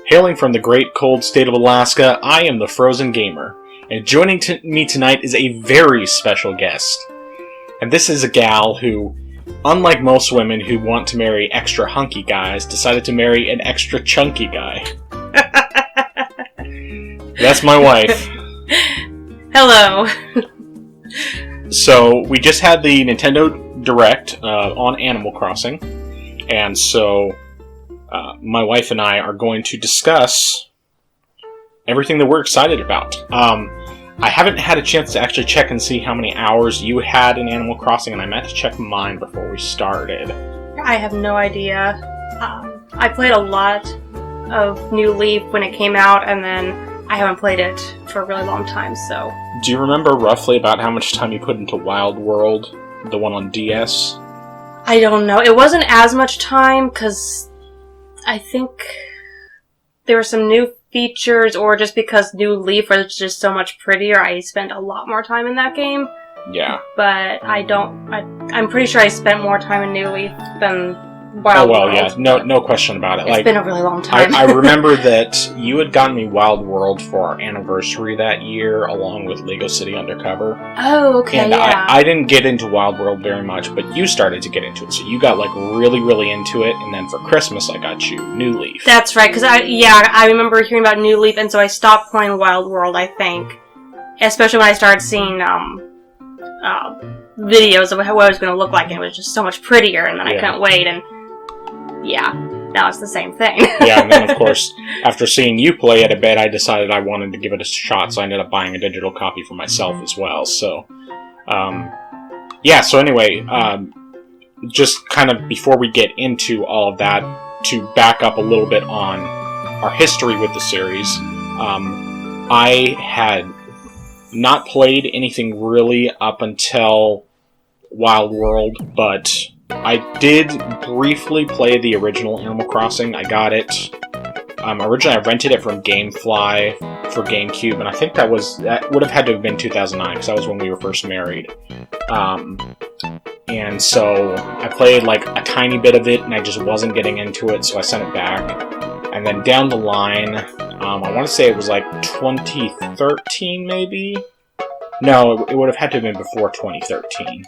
Hailing from the great cold state of Alaska, I am the Frozen Gamer, and joining me tonight is a very special guest. And this is a gal who, unlike most women who want to marry extra hunky guys, decided to marry an extra chunky guy. That's my wife. Hello. So, we just had the Nintendo Direct on Animal Crossing, and so my wife and I are going to discuss everything that we're excited about. I haven't had a chance to actually check and see how many hours you had in Animal Crossing, and I meant to check mine before we started. I have no idea. I played a lot of New Leaf when it came out, and then I haven't played it for a really long time, so... Do you remember roughly about how much time you put into Wild World, the one on DS? I don't know. It wasn't as much time, because I think there were some new features, or just because New Leaf was just so much prettier, I spent a lot more time in that game. Yeah. But I'm pretty sure I spent more time in New Leaf than Wild World. Yeah. No question about it. It's been a really long time. I remember that you had gotten me Wild World for our anniversary that year, along with Lego City Undercover. Oh, okay, and yeah. I didn't get into Wild World very much, but you started to get into it, so you got, really, really into it, and then for Christmas I got you New Leaf. That's right, because I remember hearing about New Leaf, and so I stopped playing Wild World, I think. Especially when I started seeing, videos of what it was going to look like, and it was just so much prettier, and then I couldn't wait, and yeah, now it's the same thing. Yeah, and then of course, after seeing you play it a bit, I decided I wanted to give it a shot, so I ended up buying a digital copy for myself as well, so, so anyway, just kind of before we get into all of that, to back up a little bit on our history with the series, I had not played anything really up until Wild World, but I did briefly play the original Animal Crossing. I got it. Originally, I rented it from GameFly for GameCube, and I think that would have had to have been 2009, because that was when we were first married. And so I played a tiny bit of it, and I just wasn't getting into it, so I sent it back. And then down the line, I want to say it was 2013, maybe? No, it would have had to have been before 2013.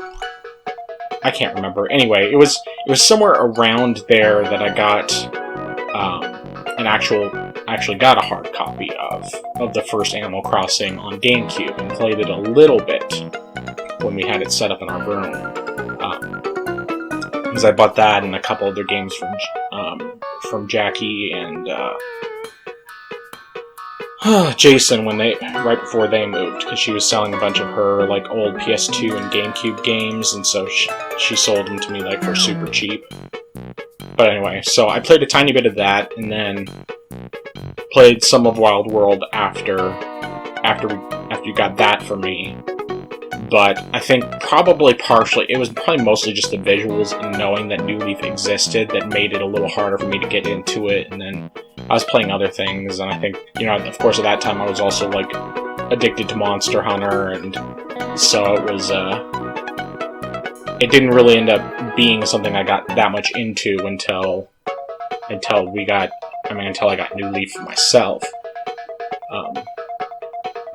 I can't remember. Anyway, it was somewhere around there that I got actually got a hard copy of the first Animal Crossing on GameCube, and played it a little bit when we had it set up in our room. Because I bought that and a couple other games from Jackie and Jason right before they moved, because she was selling a bunch of her old PS2 and GameCube games, and so she sold them to me for super cheap. But anyway, so I played a tiny bit of that, and then played some of Wild World after you got that for me. But I think probably partially, it was probably mostly just the visuals and knowing that New Leaf existed that made it a little harder for me to get into it, and then I was playing other things, and I think, of course at that time I was also, addicted to Monster Hunter, and so it was, it didn't really end up being something I got that much into until I got New Leaf for myself.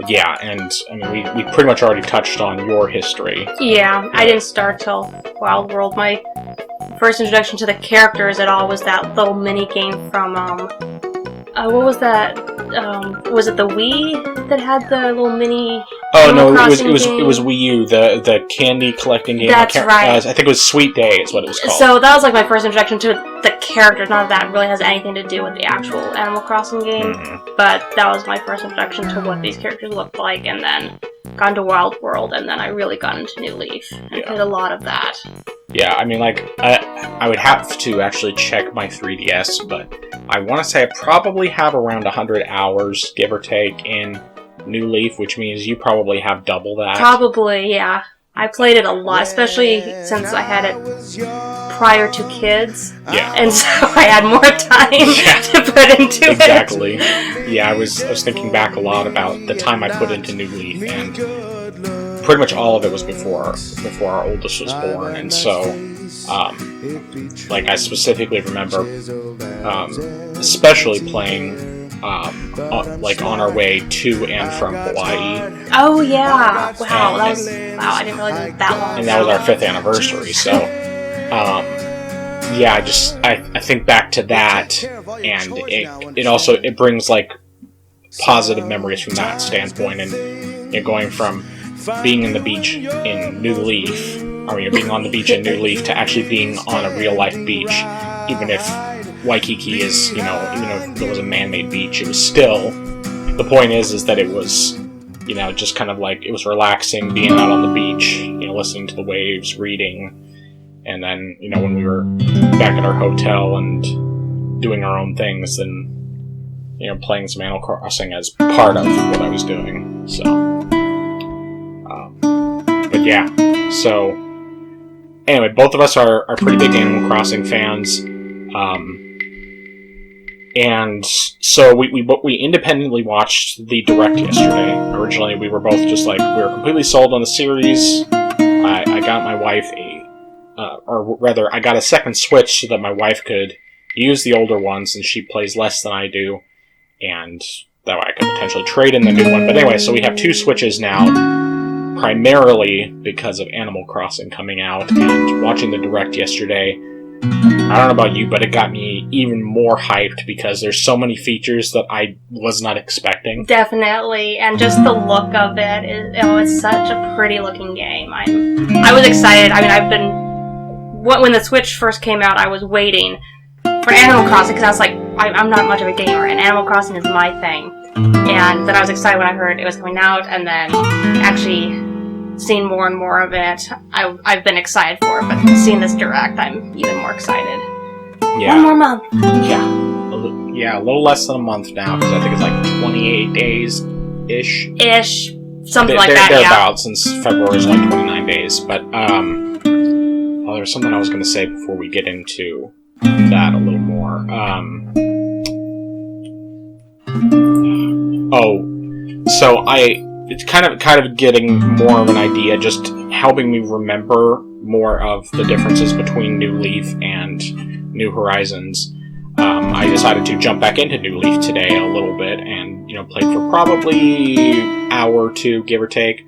Yeah, and, we pretty much already touched on your history. Yeah, I didn't start till Wild World. My first introduction to the characters at all was that little mini-game from, what was that? Was it the Wii that had the little mini... Oh, no, it was Wii U, the candy collecting game. That's right. I think it was Sweet Day is what it was called. So that was my first introduction to the characters. None of that really has anything to do with the actual Animal Crossing game. Mm-hmm. But that was my first introduction to what these characters looked like, and then got into Wild World, and then I really got into New Leaf, and played a lot of that. Yeah, I would have to actually check my 3DS, but I want to say I probably have around 100 hours, give or take, in New Leaf, which means you probably have double that. Probably, yeah. I played it a lot, especially since I had it prior to kids. Yeah. And so I had more time to put into it. Exactly. Yeah, I was thinking back a lot about the time I put into New Leaf, and pretty much all of it was before our oldest was born, and so Like, I specifically remember especially playing like on our way to and from Hawaii. Oh yeah! Wow, I didn't realize it was that long. And that was our 5th anniversary. So, yeah, I think back to that, and it brings like positive memories from that standpoint, and going from being in the beach in New Leaf, being on the beach in New Leaf, to actually being on a real life beach, even if Waikiki is, even if it was a man-made beach, it was still, the point is that it was, just kind of like, it was relaxing being out on the beach, listening to the waves, reading, and then, when we were back at our hotel and doing our own things, and, playing some Animal Crossing as part of what I was doing, so, but yeah, so, anyway, both of us are pretty big Animal Crossing fans, and so we independently watched the Direct yesterday. Originally, we were both just like, we were completely sold on the series. I got my wife I got a second Switch so that my wife could use the older one since she plays less than I do, and that way I could potentially trade in the new one. But anyway, so we have 2 Switches now, primarily because of Animal Crossing coming out, and watching the Direct yesterday. I don't know about you, but it got me even more hyped because there's so many features that I was not expecting. Definitely, and just the look of it, it's such a pretty looking game. I was excited. When the Switch first came out, I was waiting for Animal Crossing because I was like, I'm not much of a gamer, and Animal Crossing is my thing. And then I was excited when I heard it was coming out, and then actually seen more and more of it. I've been excited for it, but seeing this Direct, I'm even more excited. Yeah. 1 more month. Yeah, a little less than a month now, because I think it's like 28 days-ish. Something like that, thereabouts, since February is like 29 days. But, there's something I was going to say before we get into that a little more. So it's kind of getting more of an idea, just helping me remember more of the differences between New Leaf and New Horizons. I decided to jump back into New Leaf today a little bit, and played for probably an hour or 2, give or take,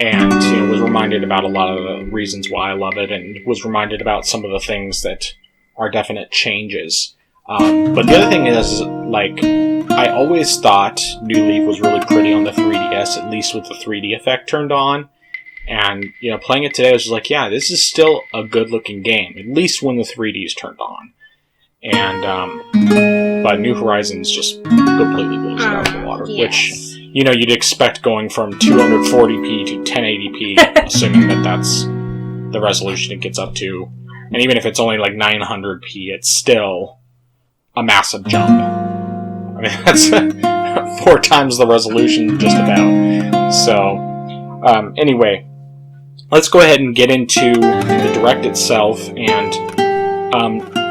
and was reminded about a lot of the reasons why I love it, and was reminded about some of the things that are definite changes. But the other thing is, like, I always thought New Leaf was really pretty on the 3DS, at least with the 3D effect turned on. And, playing it today, I was just like, yeah, this is still a good-looking game, at least when the 3D is turned on. And, but New Horizons just completely blows it out of the water, yes. Which, you'd expect going from 240p to 1080p, assuming that that's the resolution it gets up to. And even if it's only like 900p, it's still a massive jump. I mean, that's 4 times the resolution, just about. So, anyway, let's go ahead and get into the Direct itself, and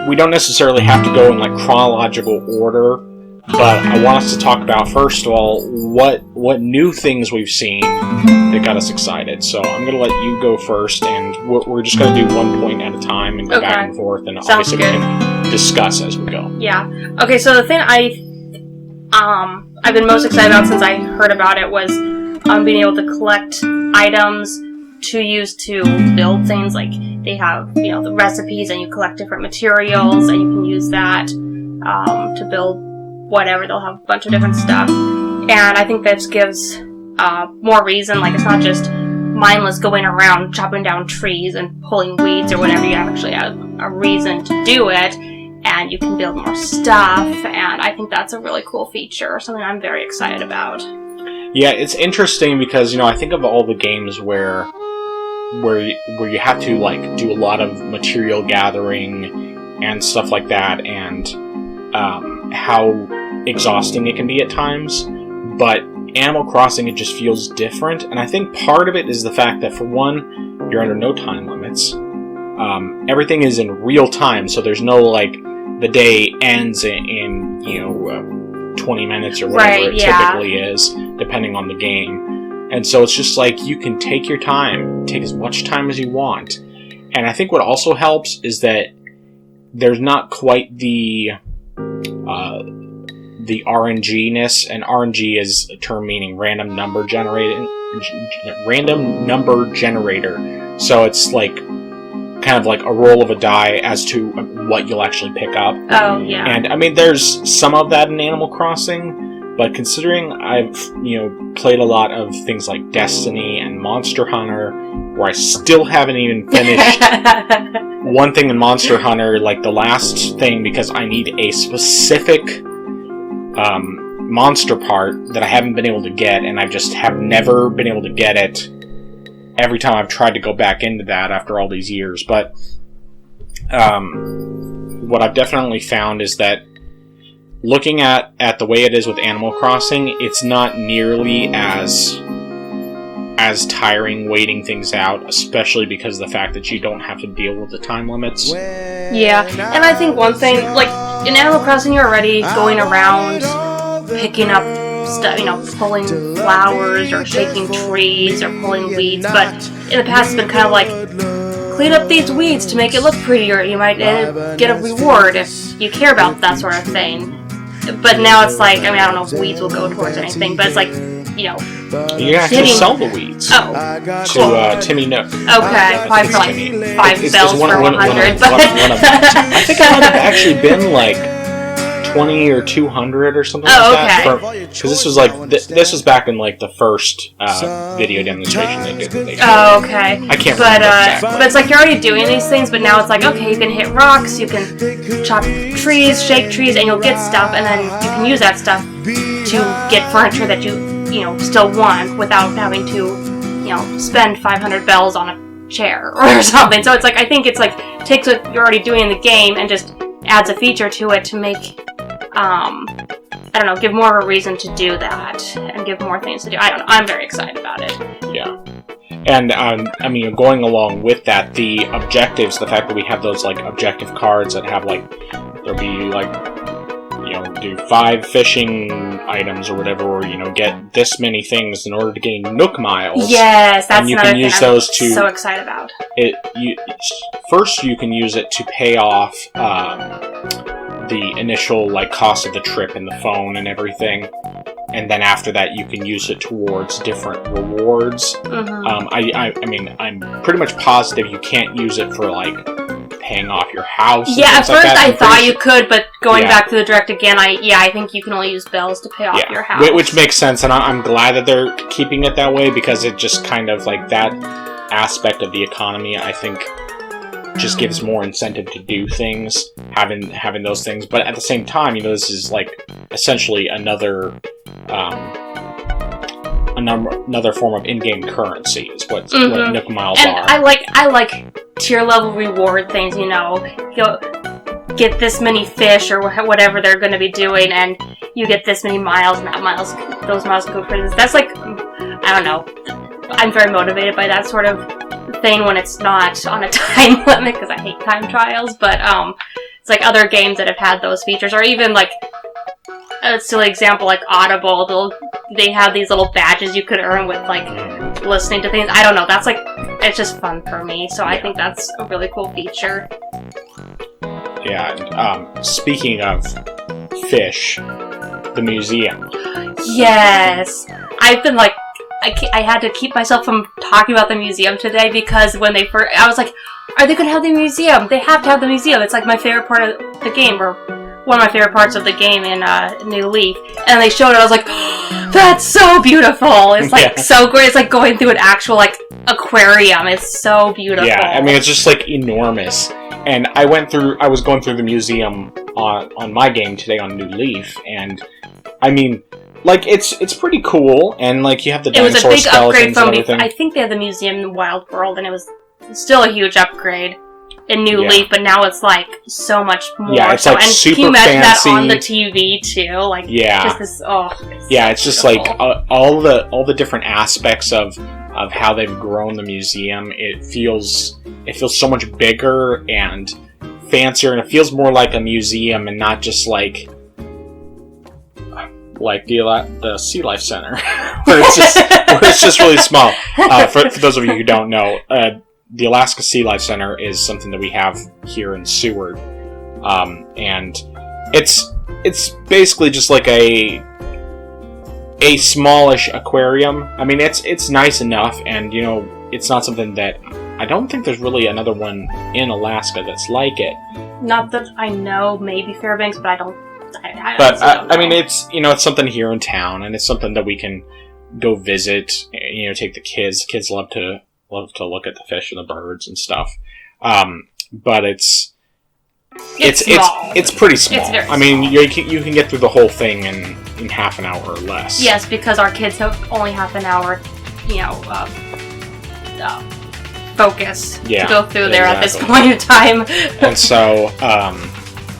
we don't necessarily have to go in like chronological order, but I want us to talk about, first of all, what new things we've seen that got us excited. So I'm going to let you go first, and we're just going to do one point at a time and go back and forth, and obviously we can discuss as we go. Yeah. Okay, so the thing I've been most excited about since I heard about it was being able to collect items to use to build things. Like, they have, the recipes, and you collect different materials, and you can use that to build whatever. They'll have a bunch of different stuff. And I think that gives more reason. Like, it's not just mindless going around chopping down trees and pulling weeds or whatever. You actually have a reason to do it, and you can build more stuff, and I think that's a really cool feature, something I'm very excited about. Yeah, it's interesting because, I think of all the games where you have to, like, do a lot of material gathering and stuff like that, and how exhausting it can be at times, but Animal Crossing, it just feels different, and I think part of it is the fact that, for one, you're under no time limits. Everything is in real time, so there's no, like, the day ends in 20 minutes or whatever typically is, depending on the game. And so it's just like, you can take your time, take as much time as you want. And I think what also helps is that there's not quite the RNG-ness, and RNG is a term meaning random number generator. So it's like kind of like a roll of a die as to what you'll actually pick up. Oh, yeah. And I mean, there's some of that in Animal Crossing, but considering I've, played a lot of things like Destiny and Monster Hunter, where I still haven't even finished one thing in Monster Hunter, like the last thing, because I need a specific monster part that I haven't been able to get, and I just have never been able to get it every time I've tried to go back into that after all these years. But what I've definitely found is that looking at the way it is with Animal Crossing, it's not nearly as tiring waiting things out, especially because of the fact that you don't have to deal with the time limits. Yeah, and I think one thing, like, in Animal Crossing you're already going around picking up stuff, pulling flowers or shaking trees or pulling weeds, but in the past it's been kind of like, clean up these weeds to make it look prettier. You might get a reward if you care about that sort of thing. But now it's like, I don't know if weeds will go towards anything, but it's like, you actually sell the weeds to Timmy Nook. Okay, probably for like 5 bells for 100. But I think I might have actually been like 20 or 200 or something like that. Because this was like this was back in like the first video demonstration they did. Oh, okay. I can't remember exactly. But it's like you're already doing these things, but now it's like, okay, you can hit rocks, you can chop trees, shake trees, and you'll get stuff, and then you can use that stuff to get furniture that you still want without having to, spend 500 bells on a chair or something. So it's like, I think it's like, takes what you're already doing in the game and just adds a feature to it to make, give more of a reason to do that and give more things to do. I don't know. I'm very excited about it. Yeah. And, going along with that, the objectives, the fact that we have those, like, objective cards that have, like, there'll be, like, do 5 fishing items or whatever, or, get this many things in order to gain Nook miles. Yes, that's and you another can use thing those I'm to, so excited about. First, you can use it to pay off the initial cost of the trip and the phone and everything, and then after that you can use it towards different rewards. Mm-hmm. I'm pretty much positive you can't use it for paying off your house. Yeah, at first I thought you could, but going back to the direct again, I think you can only use bells to pay off your house. Which makes sense, and I'm glad that they're keeping it that way, because it just kind of that aspect of the economy, I think, just gives more incentive to do things, having those things. But at the same time, this is essentially another form of in-game currency is what Nook Miles are. And I like tier level reward things. Get this many fish or whatever they're going to be doing, and you get this many miles, and those miles go for this. That's I don't know. I'm very motivated by that sort of thing when it's not on a time limit, because I hate time trials. But it's like other games that have had those features, or even a silly example like Audible. They have these little badges you could earn with listening to things. I don't know. That's it's just fun for me. So I think that's a really cool feature. Yeah. And, speaking of fish, the museum. Yes, I've been I had to keep myself from talking about the museum today, because when they first, I was like, are they going to have the museum? They have to have the museum. It's my favorite part of the game, or one of my favorite parts of the game in New Leaf. And they showed it, I was like, oh, that's so beautiful. It's so great. It's like going through an actual aquarium. It's so beautiful. Yeah, it's just enormous. And I was going through the museum on my game today on New Leaf, and it's pretty cool, and you have the dinosaur skeletons and everything. I think they had the museum in Wild World, and it was still a huge upgrade in New Leaf, but now it's so much more. Yeah, it's and super can you imagine fancy. that on the TV too? Just this. Oh, it's just all the different aspects of how they've grown the museum. It feels so much bigger and fancier, and it feels more like a museum and not just the Sea Life Center, where it's just really small. For those of you who don't know, the Alaska Sea Life Center is something that we have here in Seward, and it's basically just like a smallish aquarium. I mean, it's nice enough, and you know, it's not something that I don't think there's really another one in Alaska that's like it. Not that I know, maybe Fairbanks, but I don't. I mean, it's, you know, it's something here in town, and it's something that we can go visit. You know, take the kids. Kids love to look at the fish and the birds and stuff. But it's pretty small. It's very I mean, small. you can get through the whole thing in half an hour or less. Yes, because our kids have only half an hour, you know, focus to go through there at this point in time. And so,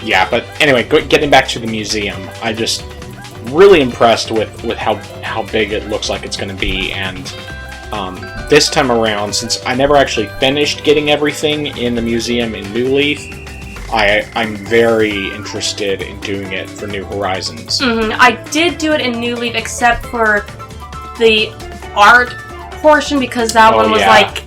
yeah. But anyway, getting back to the museum, I just really impressed with how big it looks like it's going to be, and this time around, since I never actually finished getting everything in the museum in New Leaf, I'm very interested in doing it for New Horizons. I did do it in New Leaf, except for the art portion, because that one was like...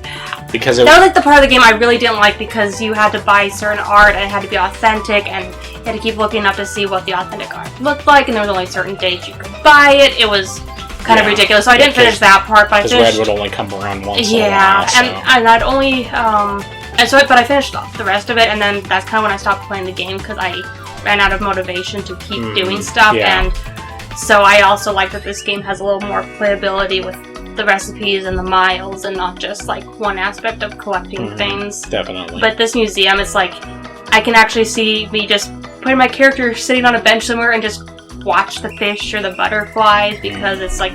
Because that was like the part of the game I really didn't like, because you had to buy certain art and it had to be authentic, and you had to keep looking up to see what the authentic art looked like, and there was only certain days you could buy it. It was kind of ridiculous, so I didn't finish that part, but I finished... Red would only come around once in a while, so. and I'd only... but I finished the rest of it, and then that's kind of when I stopped playing the game, because I ran out of motivation to keep doing stuff, and so I also like that this game has a little more playability with the recipes and the miles, and not just like one aspect of collecting things. Definitely. But this museum, it's like I can actually see me just putting my character sitting on a bench somewhere and just watch the fish or the butterflies, because it's like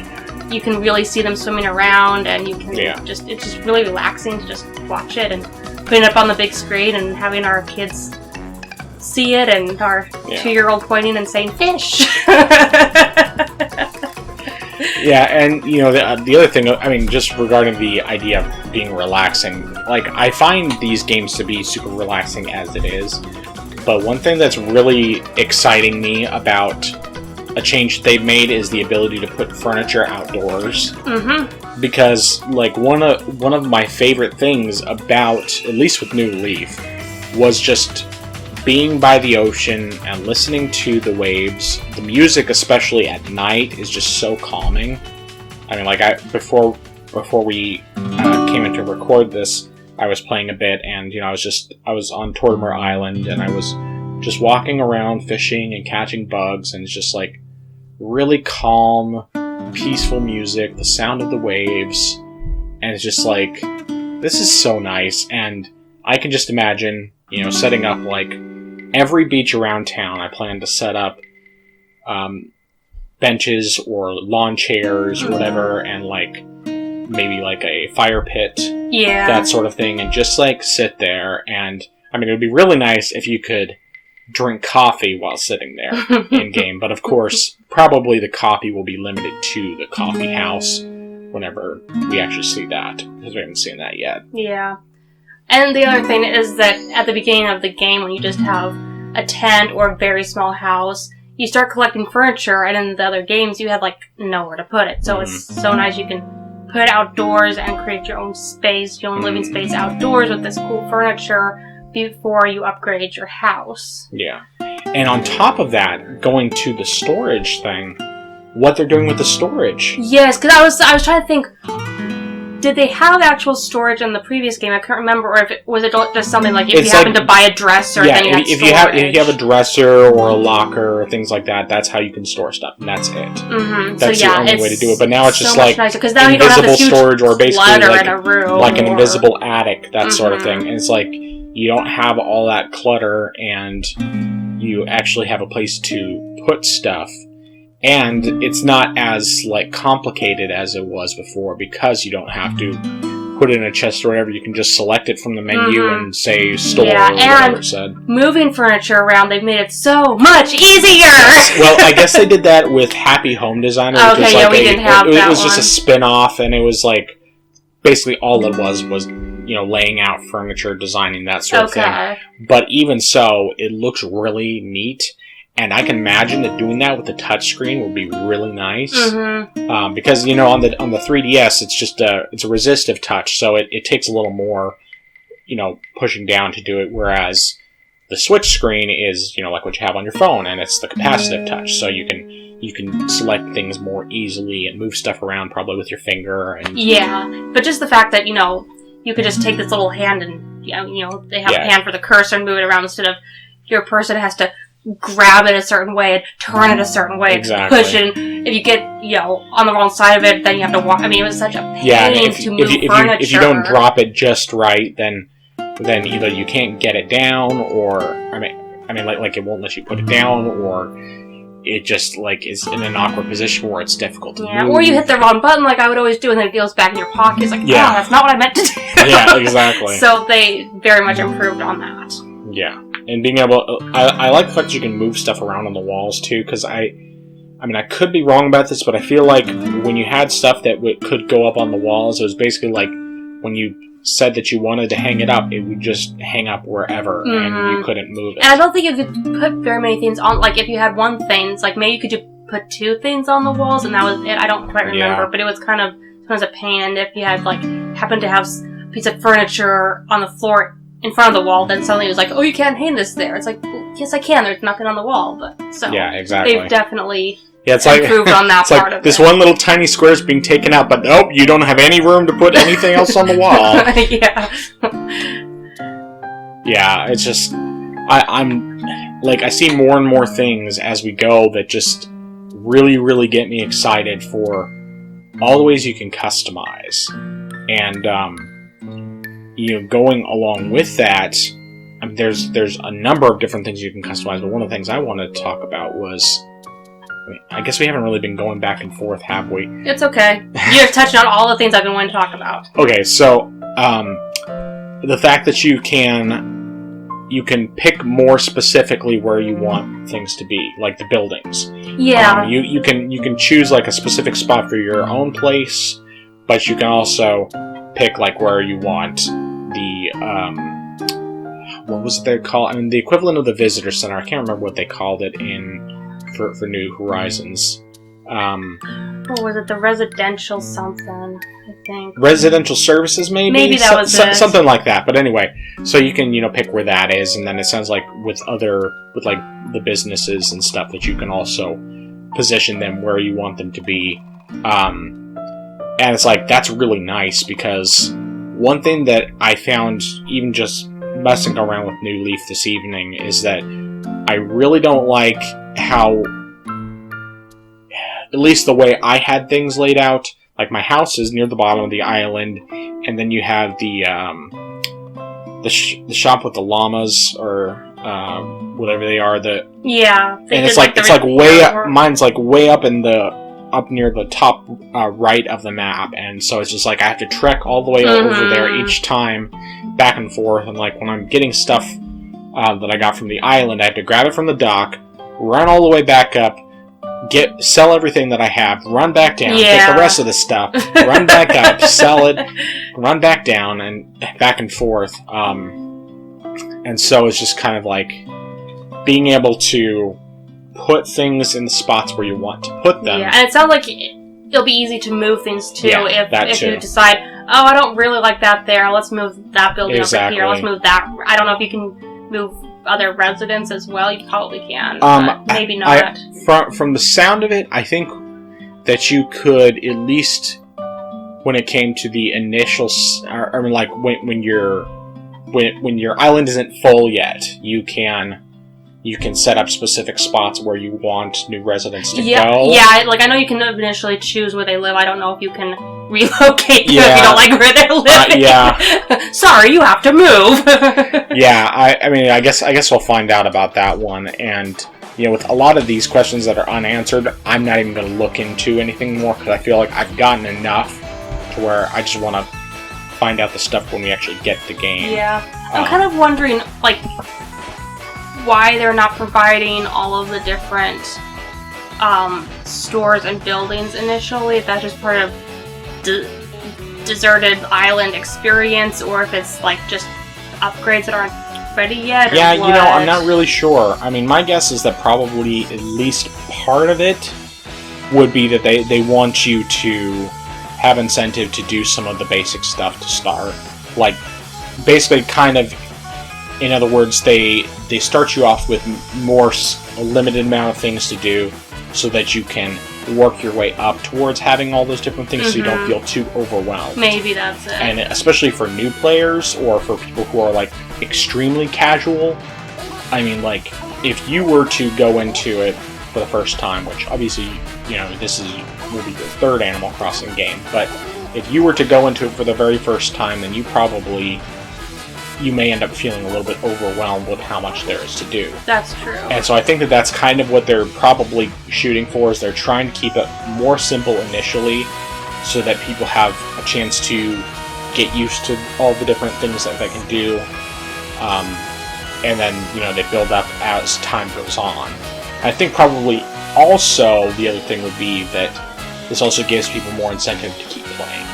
you can really see them swimming around, and you can it's just really relaxing to just watch it, and putting it up on the big screen and having our kids see it, and our 2-year-old pointing and saying fish. Yeah, and you know, the other thing, I mean, just regarding the idea of being relaxing, like, I find these games to be super relaxing as it is, but one thing that's really exciting me about a change they've made is the ability to put furniture outdoors. Because, like, one of my favorite things about, at least with New Leaf, was just being by the ocean and listening to the waves. The music, especially at night, is just so calming. I mean, like, before we came in to record this, I was playing a bit, and you know, I was on Tortimer Island, and I was just walking around fishing and catching bugs, and it's just like really calm, peaceful music, the sound of the waves, and it's just like, this is so nice. And I can just imagine, you know, setting up like every beach around town. I plan to set up benches or lawn chairs or whatever, and like maybe like a fire pit, that sort of thing, and just like sit there. And I mean, it would be really nice if you could drink coffee while sitting there in game, but of course probably the coffee will be limited to the coffee house whenever we actually see that, because we haven't seen that yet. And the other thing is that at the beginning of the game, when you just have a tent or a very small house, you start collecting furniture, and in the other games you have like nowhere to put it, so it's so nice. You can put it outdoors and create your own space, your own living space outdoors with this cool furniture before you upgrade your house. And on top of that, going to the storage thing, what they're doing with the storage. Yes, because I was trying to think, did they have actual storage in the previous game? I can't remember, or if it was just something like if you happen to buy a dresser, then you if you have a dresser or a locker or things like that, that's how you can store stuff, and that's it. That's the only way to do it. But now it's just like now invisible storage, or basically in a room, like an invisible attic, that sort of thing. And it's like you don't have all that clutter, and you actually have a place to put stuff. And it's not as like complicated as it was before, because you don't have to put it in a chest or whatever. You can just select it from the menu and say store or whatever it said. Moving furniture around, they've made it so much easier! Well, I guess they did that with Happy Home Designer. Okay, we didn't have that. It was just a spin-off, and it was like basically all it was you know, laying out furniture, designing that sort of thing. But even so, it looks really neat. And I can imagine that doing that with the touchscreen would be really nice, because you know, on the 3DS, it's just it's a resistive touch, so it takes a little more pushing down to do it, whereas the Switch screen is, like what you have on your phone, and it's the capacitive touch, so you can select things more easily and move stuff around probably with your finger. And yeah, but just the fact that, you could just take this little hand and, they have a hand for the cursor and move it around instead of your person has to grab it a certain way and turn it a certain way and push it. And if you get, on the wrong side of it, then you have to walk. I mean, it was such a pain to move furniture. If you don't drop it just right, then either you can't get it down, or I mean, like it won't let you put it down, or it just is in an awkward position where it's difficult to move. Or you hit the wrong button, like I would always do, and then it goes back in your pocket. It's like, that's not what I meant to do. Yeah, exactly. So they very much improved on that. Yeah, and being able, I like the fact that you can move stuff around on the walls too, because I could be wrong about this, but I feel like when you had stuff that could go up on the walls, it was basically like when you said that you wanted to hang it up, it would just hang up wherever, and you couldn't move it. And I don't think you could put very many things on. Like, if you had one thing, it's like maybe you could just put two things on the walls, and that was it. I don't quite remember, but it was kind of sometimes a pain. And if you had happened to have a piece of furniture on the floor in front of the wall, then suddenly it was like, oh, you can't hang this there. It's like, well, yes, I can. There's nothing on the wall, but so yeah, exactly. They've definitely. Yeah, it's improved on that part of this it. one little tiny square is being taken out, but nope, you don't have any room to put anything else on the wall. Yeah. Yeah, it's just I'm I see more and more things as we go that just really, really get me excited for all the ways you can customize, and going along with that, there's a number of different things you can customize. But one of the things I wanted to talk about was. I guess we haven't really been going back and forth, have we? It's okay. You've touched on all the things I've been wanting to talk about. Okay, so the fact that you can pick more specifically where you want things to be, like the buildings. Yeah. You can choose a specific spot for your own place, but you can also pick where you want the what was it they called? The equivalent of the visitor center. I can't remember what they called it for New Horizons. What was it? The residential something, I think. Residential services, maybe? Maybe that was it. Something like that. But anyway, so you can, pick where that is, and then it sounds like with the businesses and stuff that you can also position them where you want them to be. And it's that's really nice, because one thing that I found even just messing around with New Leaf this evening is that I really don't like how, at least the way I had things laid out, my house is near the bottom of the island, and then you have the shop with the llamas, or whatever they are. Yeah, and it's way up. Mine's way up near the top right of the map, and so it's just I have to trek all the way over there each time, back and forth, and when I'm getting stuff that I got from the island, I have to grab it from the dock, run all the way back up, sell everything that I have, run back down, get the rest of the stuff, run back up, sell it, run back down, and back and forth. And so it's just kind of being able to put things in the spots where you want to put them. Yeah, and it sounds like it'll be easy to move things too, if too. You decide, oh, I don't really like that there, let's move that building over here, let's move that. I don't know if you can move other residents as well. You probably can, but maybe not. From the sound of it, I think that you could, at least when it came to the initial, when your island isn't full yet, you can set up specific spots where you want new residents to go. Yeah, I know you can initially choose where they live. I don't know if you can relocate them if you don't like where they're living. Sorry, you have to move. Yeah, I guess we'll find out about that one. And with a lot of these questions that are unanswered, I'm not even going to look into anything more, because I feel like I've gotten enough to where I just want to find out the stuff when we actually get the game. Yeah, I'm kind of wondering why they're not providing all of the different stores and buildings initially. If that's just part of deserted island experience, or if it's just upgrades that aren't ready yet. Yeah, I'm not really sure. My guess is that probably at least part of it would be that they want you to have incentive to do some of the basic stuff to start, basically kind of, in other words, they start you off with a limited amount of things to do so that you can work your way up towards having all those different things so you don't feel too overwhelmed. Maybe that's it. And especially for new players or for people who are like extremely casual, I mean, like, if you were to go into it for the first time, which obviously, this will be your third Animal Crossing game, but if you were to go into it for the very first time, then you may end up feeling a little bit overwhelmed with how much there is to do. That's true. And so I think that that's kind of what they're probably shooting for, is they're trying to keep it more simple initially so that people have a chance to get used to all the different things that they can do. And then, they build up as time goes on. I think probably also the other thing would be that this also gives people more incentive to keep playing.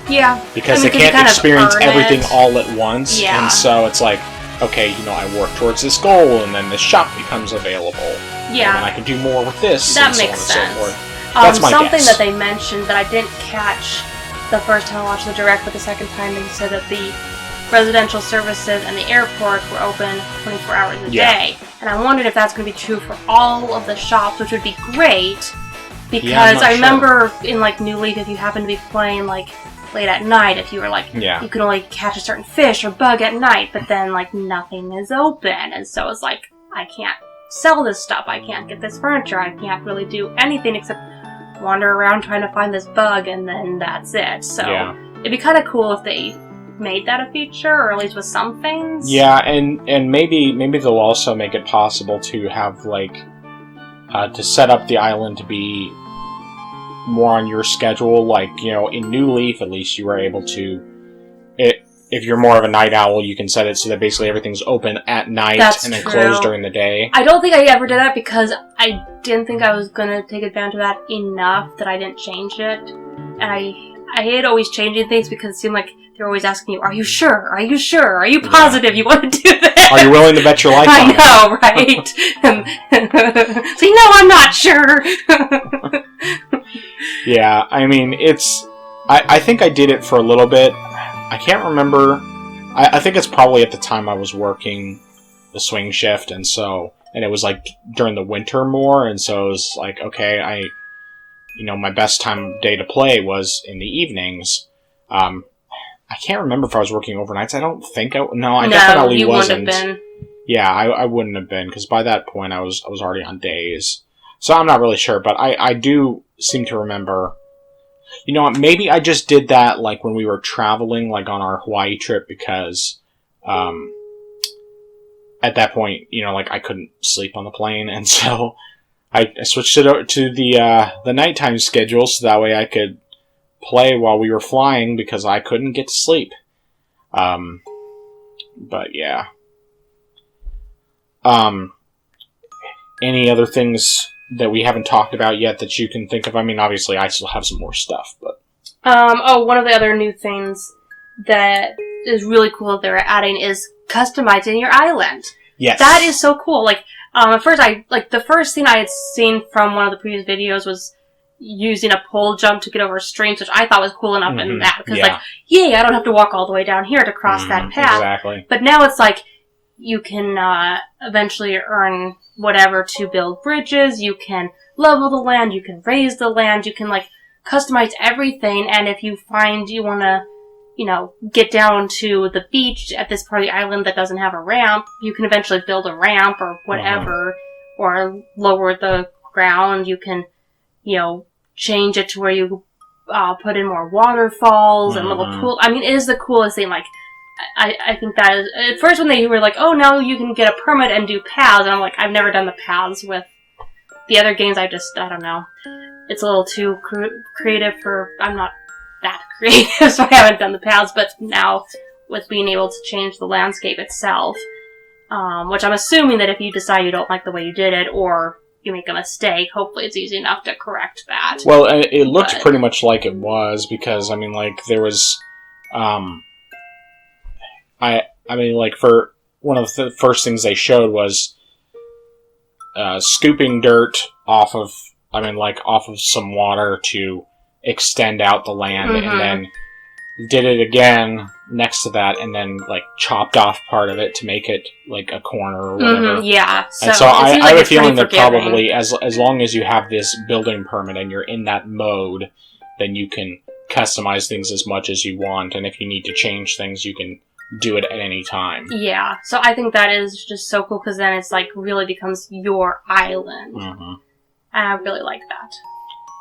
Yeah. Because they can't experience everything all at once. Yeah. And so it's like, okay, I work towards this goal, and then this shop becomes available. Yeah. And then I can do more with this. That and makes so on sense. And so forth. That's my something guess. that they mentioned that I didn't catch the first time I watched the direct, but the second time they said that the residential services and the airport were open 24 hours a day. And I wondered if that's going to be true for all of the shops, which would be great. Because I remember in New Leaf, if you happen to be playing late at night, if you were you could only catch a certain fish or bug at night, but then nothing is open, and so it's I can't sell this stuff, I can't get this furniture, I can't really do anything except wander around trying to find this bug, and then that's it. So it'd be kind of cool if they made that a feature, or at least with some things. Yeah, and maybe they'll also make it possible to have to set up the island to be more on your schedule. In New Leaf, at least you were able to, if you're more of a night owl, you can set it so that basically everything's open at night and then closed during the day. I don't think I ever did that because I didn't think I was going to take advantage of that enough that I didn't change it. And I hate always changing things because it seemed like they're always asking you, are you sure? Are you sure? Are you positive you want to do this? Are you willing to bet your life on it? I know, right? So, I'm not sure. Yeah, I mean, I think I did it for a little bit. I can't remember. I think it's probably at the time I was working the swing shift, and it was during the winter more, and so it was okay, my best day to play was in the evenings. I can't remember if I was working overnights. I don't think I definitely wasn't. Wouldn't have been. Yeah, I wouldn't have been, because by that point I was already on days. So I'm not really sure, but I do seem to remember. Maybe I just did that when we were traveling, on our Hawaii trip, because at that point, I couldn't sleep on the plane, and so I switched it over to the nighttime schedule, so that way I could play while we were flying, because I couldn't get to sleep. But yeah. Any other things that we haven't talked about yet that you can think of? I mean, obviously, I still have some more stuff, but... one of the other new things that is really cool that they're adding is customizing your island. Yes. That is so cool. At first, the first thing I had seen from one of the previous videos was using a pole jump to get over streams, which I thought was cool enough in that, because yay, I don't have to walk all the way down here to cross that path. Exactly. But now it's you can eventually earn whatever to build bridges, you can level the land, you can raise the land, you can customize everything, and if you find you want to, get down to the beach at this part of the island that doesn't have a ramp, you can eventually build a ramp or whatever, or lower the ground, you can, change it to where you put in more waterfalls and little pool. I mean, it is the coolest thing. I think that is, at first when they were oh, now you can get a permit and do paths, and I'm I've never done the paths with the other games. I don't know. It's a little too creative I'm not that creative, so I haven't done the paths, but now with being able to change the landscape itself, which I'm assuming that if you decide you don't like the way you did it, or you make a mistake, hopefully it's easy enough to correct that. Well, it looked pretty much like it was, because, I mean, there was, for one of the first things they showed was, scooping dirt off of some water to extend out the land, and then did it again next to that, and then like chopped off part of it to make it like a corner or whatever. Yeah. And so I have a feeling that probably as long as you have this building permit and you're in that mode, then you can customize things as much as you want, and if you need to change things, you can do it at any time. Yeah. So I think that is just so cool, because then it's like really becomes your island. Mm-hmm. And I really like that.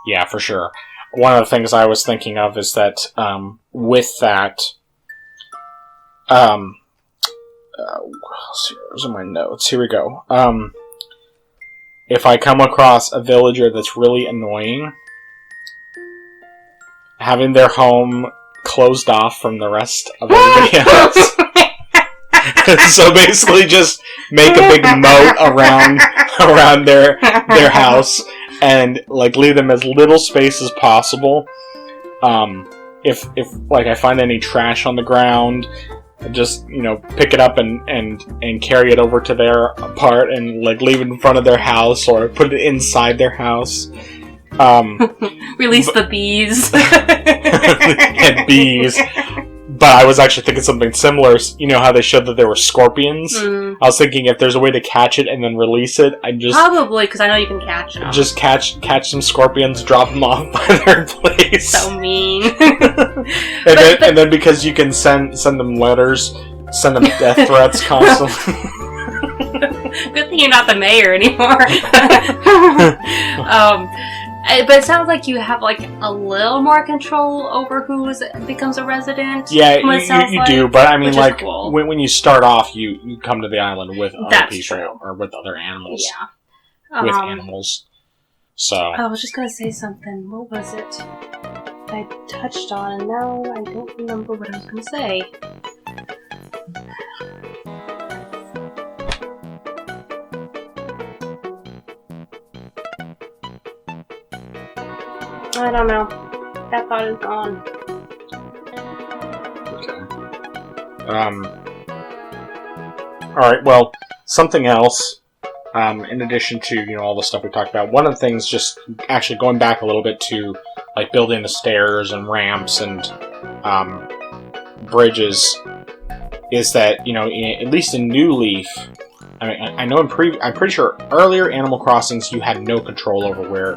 Yeah, for sure. One of the things I was thinking of is that with that, those are my notes. Here we go. If I come across a villager that's really annoying, having their home closed off from the rest of everybody else. So basically, just make a big moat around their house. And like leave them as little space as possible. If like I find any trash on the ground, just pick it up and carry it over to their part and like leave it in front of their house or put it inside their house. Release the bees. Get bees. But I was actually thinking something similar. You know how they showed that there were scorpions? I was thinking if there's a way to catch it and then release it, I'd just... Probably, because I know you can catch them. Just catch some scorpions, drop them off by their place. So mean. And then because you can send them letters, send them death threats constantly. Good thing you're not the mayor anymore. But it sounds like you have like a little more control over who becomes a resident. Yeah, you do. But I mean, like cool. when you start off, you come to the island with other people or with other animals. Yeah, with animals. So I was just gonna say something. What was it? I touched on, and now I don't remember what I was gonna say. I don't know. That thought is gone. Okay. Alright, well, something else, in addition to, all the stuff we talked about, one of the things, just actually going back a little bit to, like, building the stairs and ramps and, bridges, is that, at least in New Leaf, I mean, I know I'm pretty sure earlier Animal Crossings you had no control over where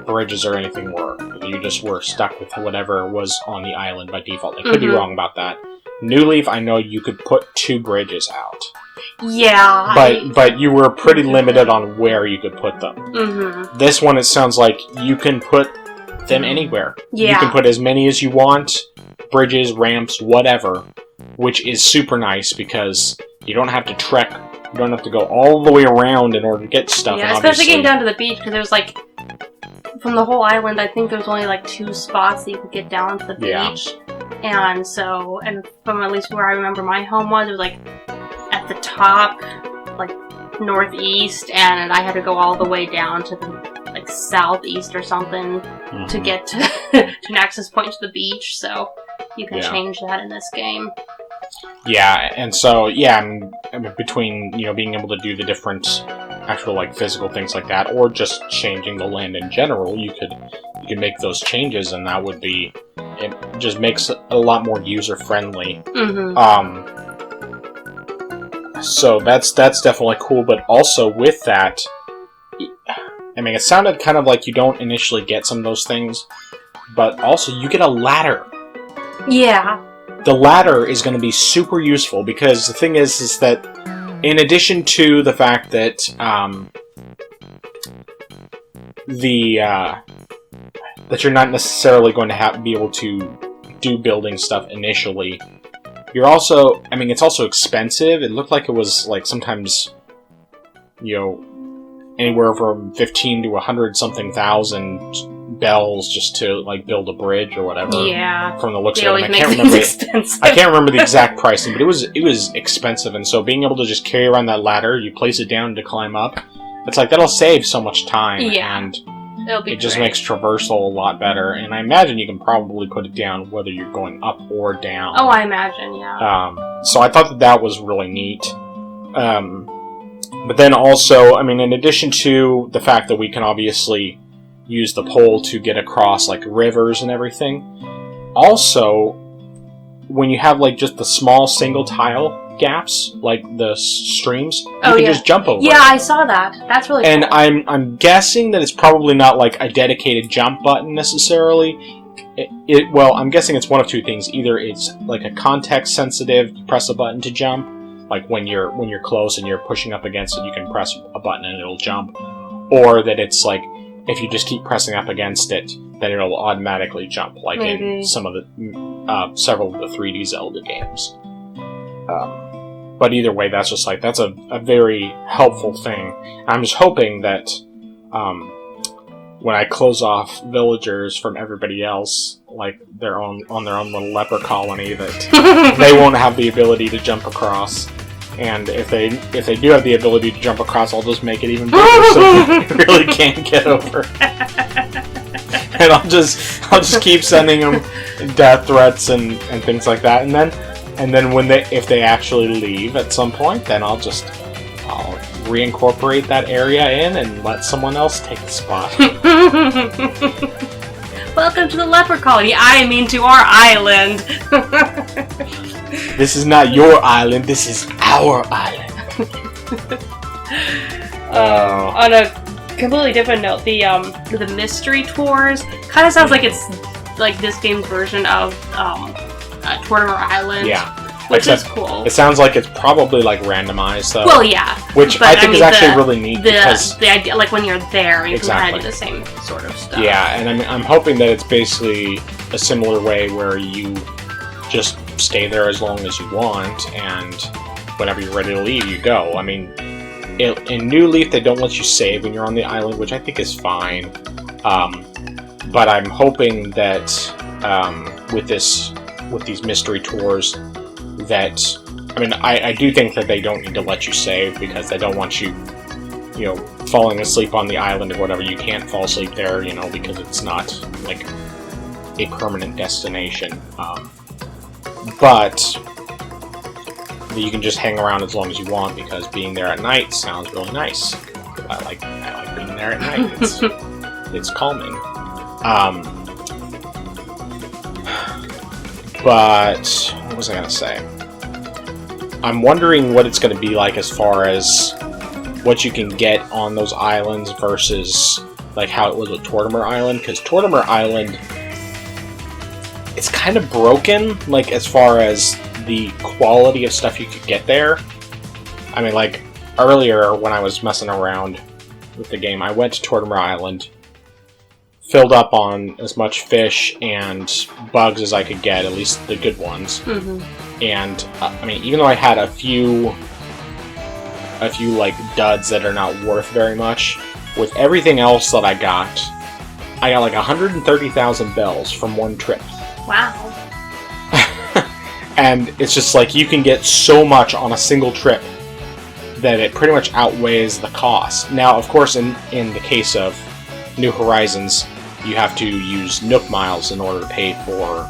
bridges or anything were. You just were stuck with whatever was on the island by default. I could be wrong about that. New Leaf, I know you could put 2 bridges out. Yeah. But you were pretty limited on where you could put them. This one, it sounds like you can put them anywhere. Yeah. You can put as many as you want, bridges, ramps, whatever, which is super nice because you don't have to trek. You don't have to go all the way around in order to get stuff. Yeah, especially getting down to the beach, because there's like... From the whole island, I think there's only like 2 spots that you could get down to the beach. And so, and from at least where I remember my home was, it was like at the top, like northeast, and I had to go all the way down to the like southeast or something to get to, to an access point to the beach. So you can change that in this game. Yeah, and so, I mean, between, being able to do the different actual, like, physical things like that, or just changing the land in general, you could make those changes, and that would be, it just makes it a lot more user-friendly. So that's definitely cool, but also with that, I mean, it sounded kind of like you don't initially get some of those things, but also you get a ladder. Yeah. The ladder is going to be super useful because the thing is that in addition to the fact that that you're not necessarily going to be able to do building stuff initially, you're also, I mean, it's also expensive. It looked like it was like sometimes, anywhere from 15 to 100 something thousand bells just to like build a bridge or whatever. Yeah. From the looks of it, I can't remember. I can't remember the exact pricing, but it was expensive, and so being able to just carry around that ladder, you place it down to climb up. It's like that'll save so much time, and it just makes traversal a lot better. And I imagine you can probably put it down whether you're going up or down. Oh, I imagine, yeah. So I thought that was really neat. But then also, I mean, in addition to the fact that we can obviously use the pole to get across like rivers and everything, also when you have like just the small single tile gaps, like the streams, you can just jump over. Yeah, I saw that. That's really cool. And I'm guessing that it's probably not like a dedicated jump button necessarily. Well, I'm guessing it's one of two things. Either it's like a context sensitive, you press a button to jump, like when you're close and you're pushing up against it, you can press a button and it'll jump, or that it's like if you just keep pressing up against it, then it'll automatically jump, like in some of the several of the 3D Zelda games. But either way, that's a very helpful thing. I'm just hoping that when I close off villagers from everybody else, like on their own little leper colony, that they won't have the ability to jump across. And if they do have the ability to jump across, I'll just make it even bigger so they really can't get over. And I'll just keep sending them death threats and things like that. And then if they actually leave at some point, then I'll reincorporate that area in and let someone else take the spot. Welcome to the leper colony. I mean to our island. This is not your island. This is our island. On a completely different note, the mystery tours kind of sounds like it's like this game's version of Tortimer Island. Yeah. Which is cool. It sounds like it's probably like randomized though. Well, yeah. Which I think is actually really neat because the idea, like when you're there, you can kind of do the same sort of stuff. Yeah, and I'm hoping that it's basically a similar way where you just stay there as long as you want, and whenever you're ready to leave, you go. I mean, in New Leaf, they don't let you save when you're on the island, which I think is fine. But I'm hoping that with these mystery tours, that I do think that they don't need to let you save because they don't want you falling asleep on the island or whatever. You can't fall asleep there, because it's not like a permanent destination. But you can just hang around as long as you want because being there at night sounds really nice. I like being there at night. It's calming. But what was I gonna say? I'm wondering what it's gonna be like as far as what you can get on those islands versus like how it was with Tortimer Island, because Tortimer Island, it's kind of broken, like as far as the quality of stuff you could get there. I mean, like earlier when I was messing around with the game, I went to Tortimer Island, filled up on as much fish and bugs as I could get, at least the good ones. Mm-hmm. And I mean, even though I had a few like duds that are not worth very much, with everything else that I got like 130,000 bells from one trip. Wow. And it's just like you can get so much on a single trip that it pretty much outweighs the cost. Now, of course, in the case of New Horizons, you have to use Nook miles in order to pay for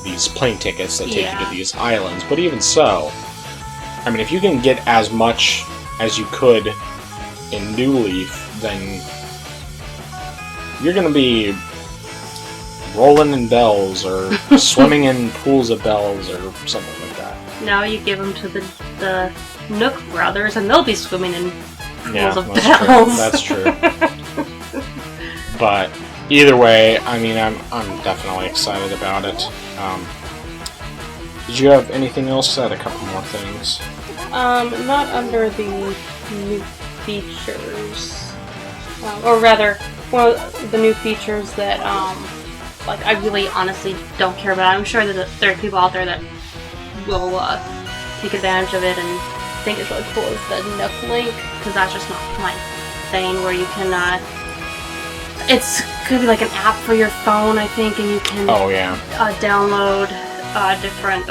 these plane tickets that take you to these islands. But even so, I mean, if you can get as much as you could in New Leaf, then you're going to be rolling in bells or swimming in pools of bells or something like that. Now you give them to the Nook brothers and they'll be swimming in pools of that's bells. True. That's true. But either way, I mean, I'm definitely excited about it. Did you have anything else? I had a couple more things. Not under the new features, or rather, one of the new features that like I really honestly don't care about. I'm sure that there are people out there that will take advantage of it and think it's really cool. Is the Nook link, because that's just not my thing. Where you can it's gonna be like an app for your phone, I think, and you can download different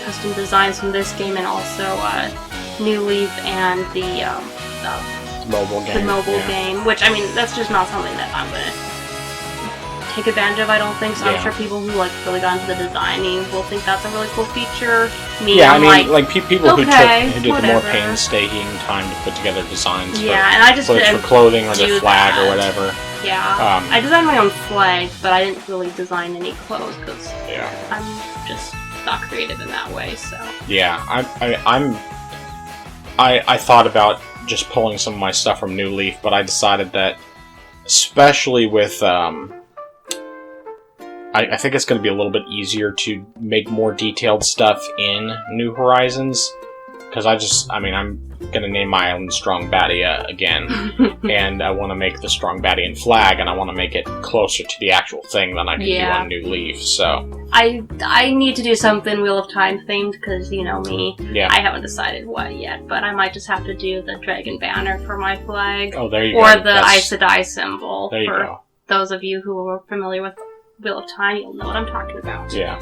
custom designs from this game and also New Leaf and the mobile game, which, I mean, that's just not something that I'm gonna take advantage of, I don't think. So I'm sure people who like really got into the designing will think that's a really cool feature. People who did the more painstaking time to put together designs for clothing or their flag or whatever. I designed my own flag, but I didn't really design any clothes because I'm just not creative in that way. So yeah, I thought about just pulling some of my stuff from New Leaf, but I decided that, especially with I think it's going to be a little bit easier to make more detailed stuff in New Horizons, because I'm going to name my island Strong Badia again, and I want to make the Strong Badian flag, and I want to make it closer to the actual thing than I can do on New Leaf, so... I need to do something Wheel of Time themed, because, you know me, I haven't decided what yet, but I might just have to do the dragon banner for my flag. Oh, there you go. Or the Aes Sedai symbol. There you go. Those of you who are familiar with Wheel of Time, you'll know what I'm talking about. Yeah.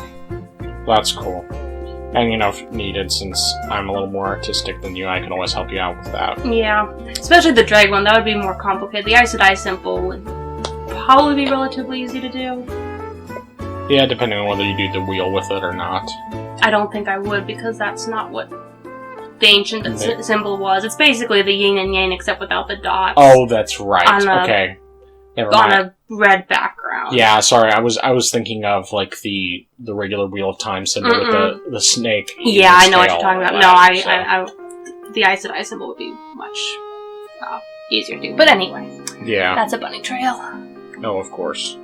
That's cool. And, you know, if needed, since I'm a little more artistic than you, I can always help you out with that. Yeah. Especially the drag one, that would be more complicated. The Aes Sedai symbol would probably be relatively easy to do. Yeah, depending on whether you do the wheel with it or not. I don't think I would, because that's not what the ancient symbol was. It's basically the yin and yang, except without the dots. Oh, that's right. Okay. Never mind. On a red background. Yeah, sorry. I was thinking of like the regular Wheel of Time symbol with the snake. Yeah, I know what you're talking about. No, the Aes Sedai symbol would be much easier to do. But anyway. Yeah. That's a bunny trail. Oh, of course.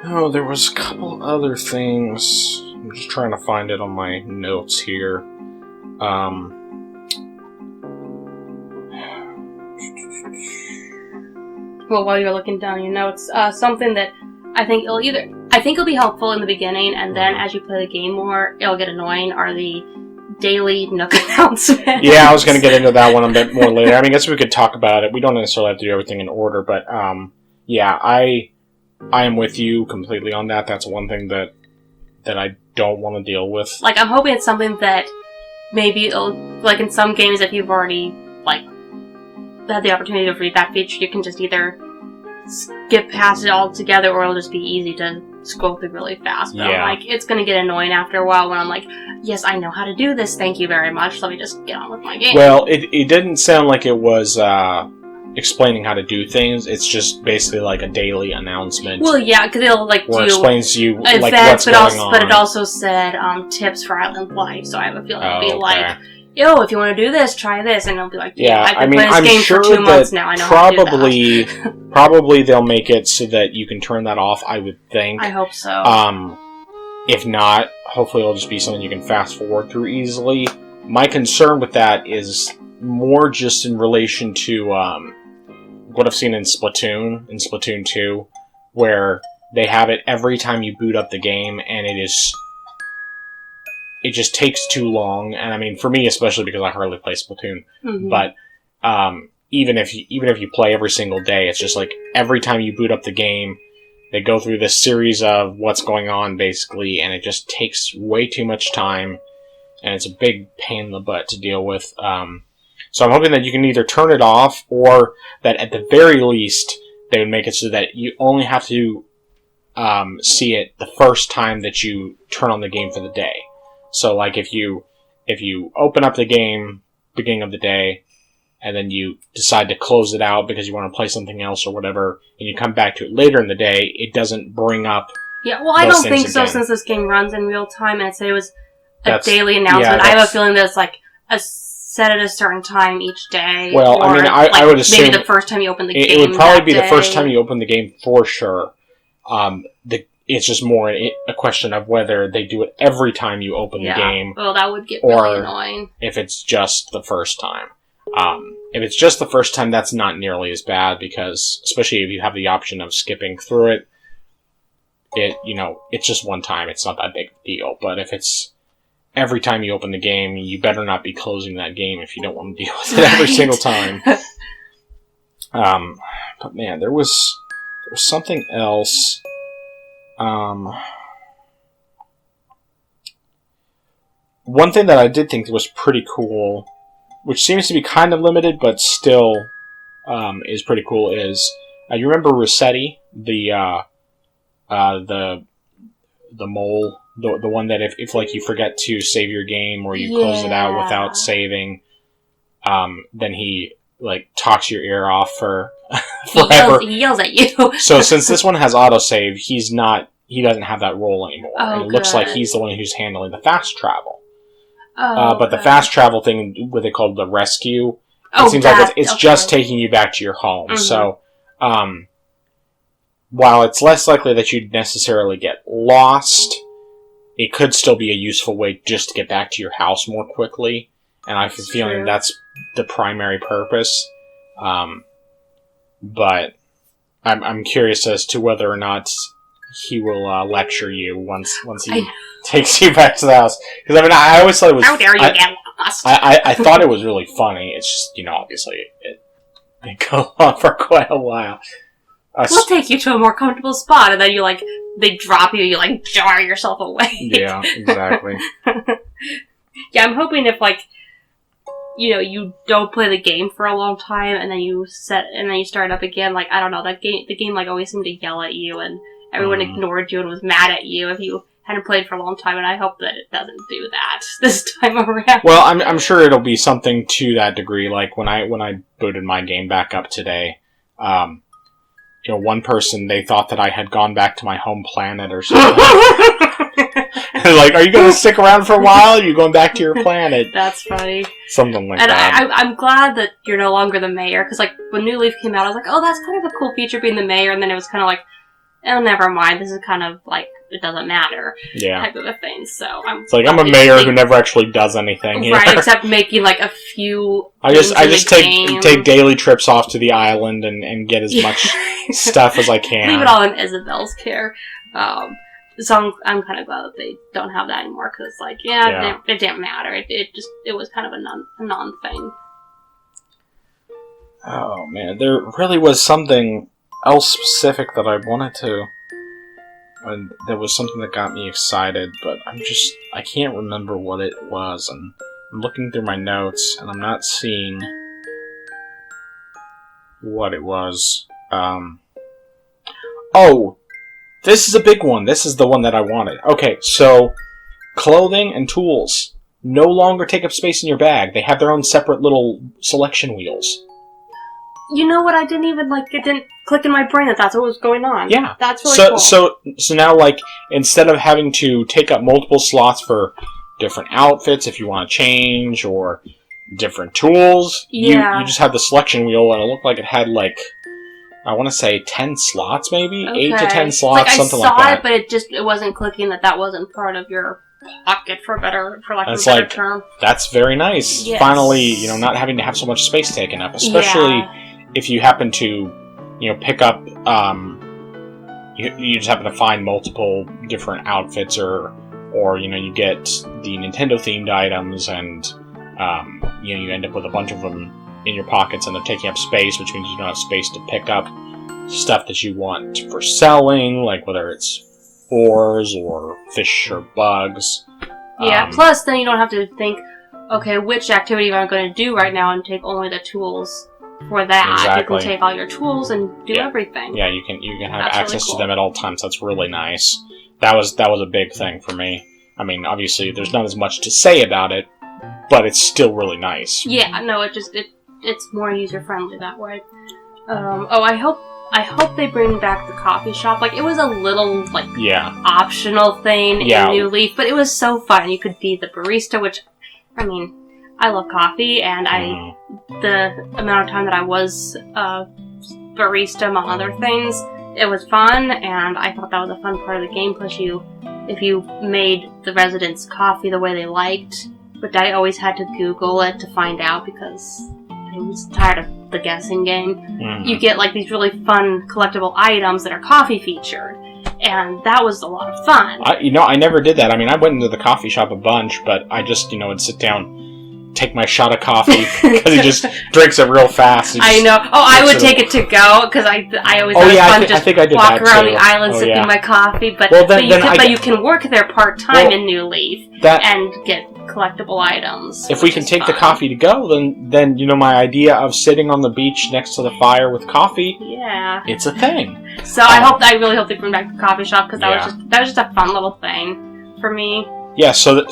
Oh, there was a couple other things. I'm just trying to find it on my notes here. Well, while you're looking down your notes, something that I think it'll be helpful in the beginning, and then as you play the game more, it'll get annoying, are the daily Nook announcements. Yeah, I was going to get into that one a bit more later. I mean, I guess we could talk about it. We don't necessarily have to do everything in order, but yeah, I am with you completely on that. That's one thing that I don't want to deal with. Like, I'm hoping it's something that maybe it'll, like in some games, if you've already like had the opportunity to read that feature, you can just either skip past it altogether, or it'll just be easy to scroll through really fast. But yeah. I'm like, it's gonna get annoying after a while when I'm like, yes, I know how to do this, thank you very much, let me just get on with my game. Well, it didn't sound like it was explaining how to do things. It's just basically like a daily announcement. Well, yeah, because it'll like where do it explains to you events, like what's going on. But it also said tips for island life, so I have a feeling it'll be okay. like, yo, if you want to do this, try this, and it'll be like, yeah, I've been playing this I'm game sure for 2 months now, I know how to do that. Probably they'll make it so that you can turn that off, I would think. I hope so. If not, hopefully it'll just be something you can fast forward through easily. My concern with that is more just in relation to what I've seen in Splatoon 2, where they have it every time you boot up the game, and it just takes too long. And I mean, for me especially, because I hardly play Splatoon, but even if you play every single day, it's just like every time you boot up the game, they go through this series of what's going on, basically, and it just takes way too much time, and it's a big pain in the butt to deal with. So I'm hoping that you can either turn it off, or that at the very least, they would make it so that you only have to see it the first time that you turn on the game for the day. So, like, if you open up the game beginning of the day, and then you decide to close it out because you want to play something else or whatever, and you come back to it later in the day, it doesn't bring up. Yeah, well, I don't think so, again. since this game runs in real time, and it said it was a daily announcement. I have a feeling that it's like set at a certain time each day. Well, I mean, I would assume maybe the first time you open the game. It would probably be the first time you open the game for sure. It's just more a question of whether they do it every time you open the game. Well, that would get really annoying. If it's just the first time. If it's just the first time, that's not nearly as bad, because especially if you have the option of skipping through it, it's just one time. It's not that big of a deal. But if it's every time you open the game, you better not be closing that game if you don't want to deal with it every single time. But man, there was something else. One thing that I did think was pretty cool, which seems to be kind of limited, but still is pretty cool, is you remember Rossetti, the mole, the one that if like you forget to save your game, or you close it out without saving, then he like talks your ear off for forever. He yells at you. So since this one has autosave, he's not he doesn't have that role anymore. Oh, and it looks like good. he's the one who's handling the fast travel. Oh, But the fast travel thing, what they call the rescue, Oh, it seems like that- it's okay. just taking you back to your home. Mhm. So, while it's less likely that you'd necessarily get lost, it could still be a useful way just to get back to your house more quickly. And I have a That's feeling true. that's the primary purpose. But I'm curious as to whether or not he will lecture you once he takes you back to the house. Because I mean, I always thought it was. How dare you get lost? I thought it was really funny. It's just, obviously it goes on for quite a while. We'll take you to a more comfortable spot, and then they drop you, you jar yourself away. Yeah, exactly. Yeah, I'm hoping if you don't play the game for a long time, and then you start up again. I don't know, the game always seemed to yell at you, and everyone ignored you and was mad at you if you hadn't played for a long time. And I hope that it doesn't do that this time around. Well, I'm sure it'll be something to that degree. Like when I booted my game back up today, one person, they thought that I had gone back to my home planet or something. Like, are you going to stick around for a while? Or are you going back to your planet? That's funny. Something like and that. I'm glad that you're no longer the mayor, because when New Leaf came out, I was like, oh, that's kind of a cool feature being the mayor, and then it was kind of like, oh, never mind, this is kind of it doesn't matter type of a thing. So it's like, I'm a mayor who never actually does anything here. Right, except making a few. I just take daily trips off to the island and get as much stuff as I can. Leave it all in Isabel's care. So I'm kind of glad that they don't have that anymore, because it didn't matter. It was kind of a non thing. Oh man, there really was something else specific that I wanted to. And there was something that got me excited, but I can't remember what it was, and I'm looking through my notes, and I'm not seeing what it was. Oh, this is a big one. This is the one that I wanted. Okay, so clothing and tools no longer take up space in your bag. They have their own separate little selection wheels. You know what? I didn't even it didn't click in my brain that that's what was going on. Yeah, that's really cool. So now, instead of having to take up multiple slots for different outfits, if you want to change, or different tools, you just have the selection wheel, and it looked like it had I want to say 10 slots, maybe 8 to 10 slots, something like that. I saw it, but it wasn't clicking that wasn't part of your pocket, for lack of a better term. That's very nice. Yes. Finally, not having to have so much space taken up, especially if you happen to, pick up, you just happen to find multiple different outfits, or you get the Nintendo-themed items, and, you end up with a bunch of them in your pockets, and they're taking up space, which means you don't have space to pick up stuff that you want for selling, whether it's ores, or fish, or bugs. Yeah, plus then you don't have to think, okay, which activity am I going to do right now, and take only the tools for that. Exactly. You can take all your tools and do everything. Yeah, you can have That's access really cool. to them at all times. That's really nice. That was a big thing for me. I mean, obviously, there's not as much to say about it, but it's still really nice. Yeah, no, it's more user friendly that way. I hope they bring back the coffee shop. It was a little optional thing in New Leaf, but it was so fun. You could be the barista, which, I mean, I love coffee, and the amount of time that I was barista among other things, it was fun, and I thought that was a fun part of the game. Plus, if you made the residents coffee the way they liked, but I always had to Google it to find out, because I was tired of the guessing game. You get these really fun collectible items that are coffee featured, and that was a lot of fun. I never did that. I mean, I went into the coffee shop a bunch, but I just would sit down, take my shot of coffee, because he just drinks it real fast. I know. Oh, I would take it to go, because I always had fun just walk around the island sipping my coffee. But you can work there part-time in New Leaf and get collectible items. If we can take the coffee to go, then my idea of sitting on the beach next to the fire with coffee, it's a thing. So I really hope they bring back the coffee shop, because that was just a fun little thing for me. Yeah. So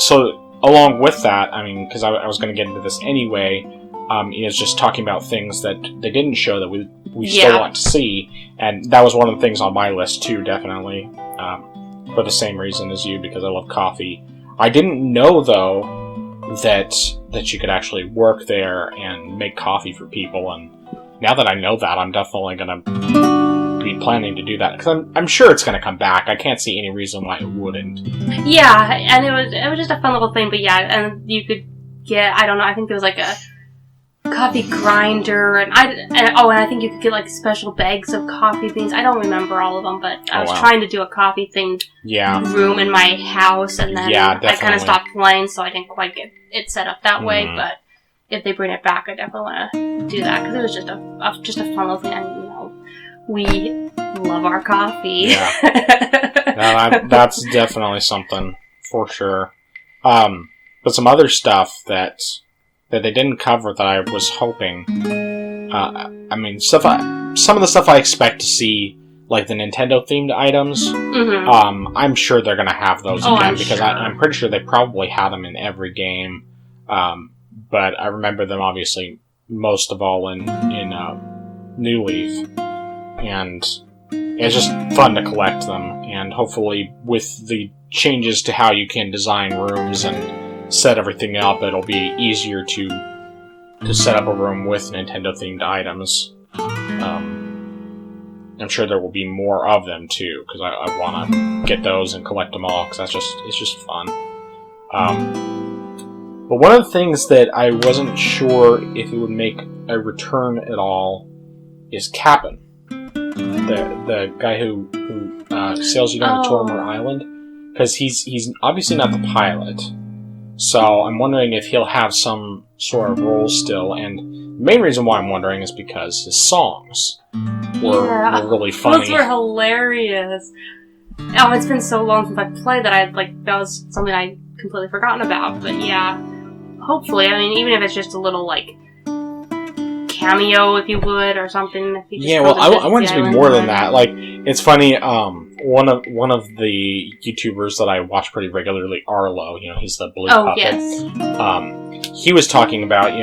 along with that, I mean, because I was going to get into this anyway, is just talking about things that they didn't show that we still want to see, and that was one of the things on my list too, definitely. for the same reason as you, because I love coffee. I didn't know, though, that you could actually work there and make coffee for people, and now that I know that, I'm definitely going to be planning to do that, because I'm sure it's going to come back. I can't see any reason why it wouldn't. Yeah, and it was just a fun little thing, but yeah, and you could get, I don't know, I think there was like a coffee grinder, and I think you could get like special bags of coffee beans. I don't remember all of them, but I was trying to do a coffee themed room in my house, and then I kind of stopped playing, so I didn't quite get it set up that way. But if they bring it back, I definitely want to do that, because it was just a fun little thing. And, you know, we love our coffee. Yeah, no, that's definitely something for sure. But some other stuff that they didn't cover that I was hoping. I mean, some of the stuff I expect to see, like the Nintendo-themed items, I'm sure they're going to have those again, because I'm pretty sure they probably had them in every game. But I remember them, obviously, most of all in New Leaf. And it's just fun to collect them. And hopefully, with the changes to how you can design rooms and set everything up, it'll be easier to set up a room with Nintendo-themed items. I'm sure there will be more of them too, because I want to get those and collect them all, because it's just fun. But one of the things that I wasn't sure if it would make a return at all is Cap'n, the guy who sails you down to Tortimer Island, because he's obviously not the pilot. So I'm wondering if he'll have some sort of role still, and the main reason why I'm wondering is because his songs were really funny. Those were hilarious. Oh, it's been so long since I played that that was something I completely forgotten about. But yeah, hopefully, I mean, even if it's just a little cameo, if you would, or something. If you just I want it to be more than that. Like, it's funny. One of the YouTubers that I watch pretty regularly, Arlo, he's the blue puppet. Yes. He was talking about,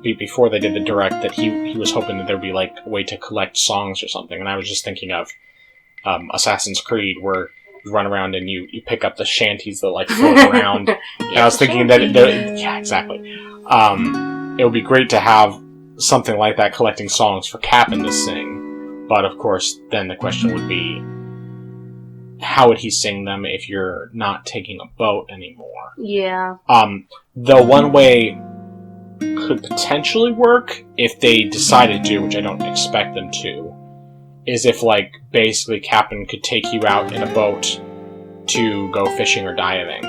before they did the direct, that he was hoping that there'd be like a way to collect songs or something. And I was just thinking of Assassin's Creed, where you run around and you pick up the shanties that float around. And I was thinking that exactly. It would be great to have something like that, collecting songs for Cap'n to sing. But of course, then the question would be, how would he sing them if you're not taking a boat anymore? Yeah. The one way could potentially work, if they decided to, which I don't expect them to, is if, basically Cap'n could take you out in a boat to go fishing or diving.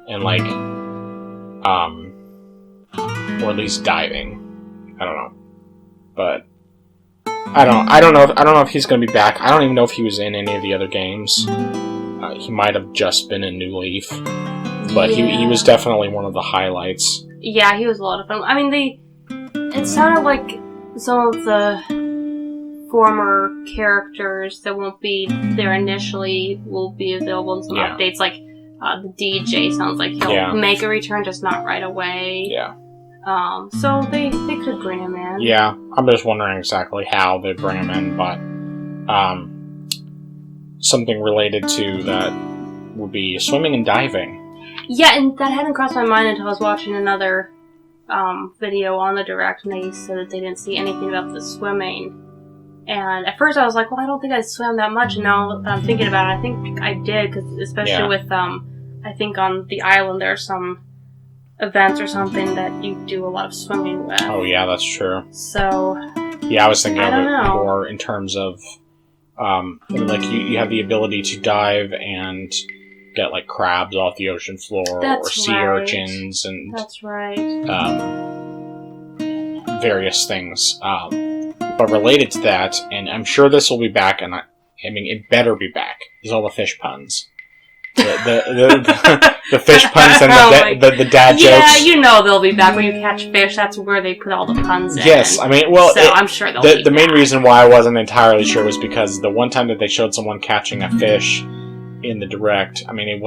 And, or at least diving. I don't know. But I don't know if he's going to be back. I don't even know if he was in any of the other games. He might have just been in New Leaf, but he was definitely one of the highlights. Yeah, he was a lot of fun. I mean, it sounded like some of the former characters that won't be there initially will be available in some updates. The DJ sounds like he'll make a return, just not right away. Yeah. So they could bring him in. Yeah, I'm just wondering exactly how they bring him in, but something related to that would be swimming and diving. Yeah, and that hadn't crossed my mind until I was watching another video on the Direct, and they said that they didn't see anything about the swimming. And at first I was like, well, I don't think I swam that much, and now that I'm thinking about it, I think I did, because especially with, I think on the island there are some events or something that you do a lot of swimming with. Oh yeah, that's true. So yeah, I was thinking of it more in terms of you have the ability to dive and get crabs off the ocean floor, or sea urchins, and that's right. Various things. But related to that, and I'm sure this will be back, and I mean it better be back, is all the fish puns. The fish puns and the dad jokes. Yeah, they'll be back when you catch fish. That's where they put all the puns in. Yes, I mean, well, I'm sure they'll be back. The main reason why I wasn't entirely sure was because the one time that they showed someone catching a fish in the Direct, I mean, it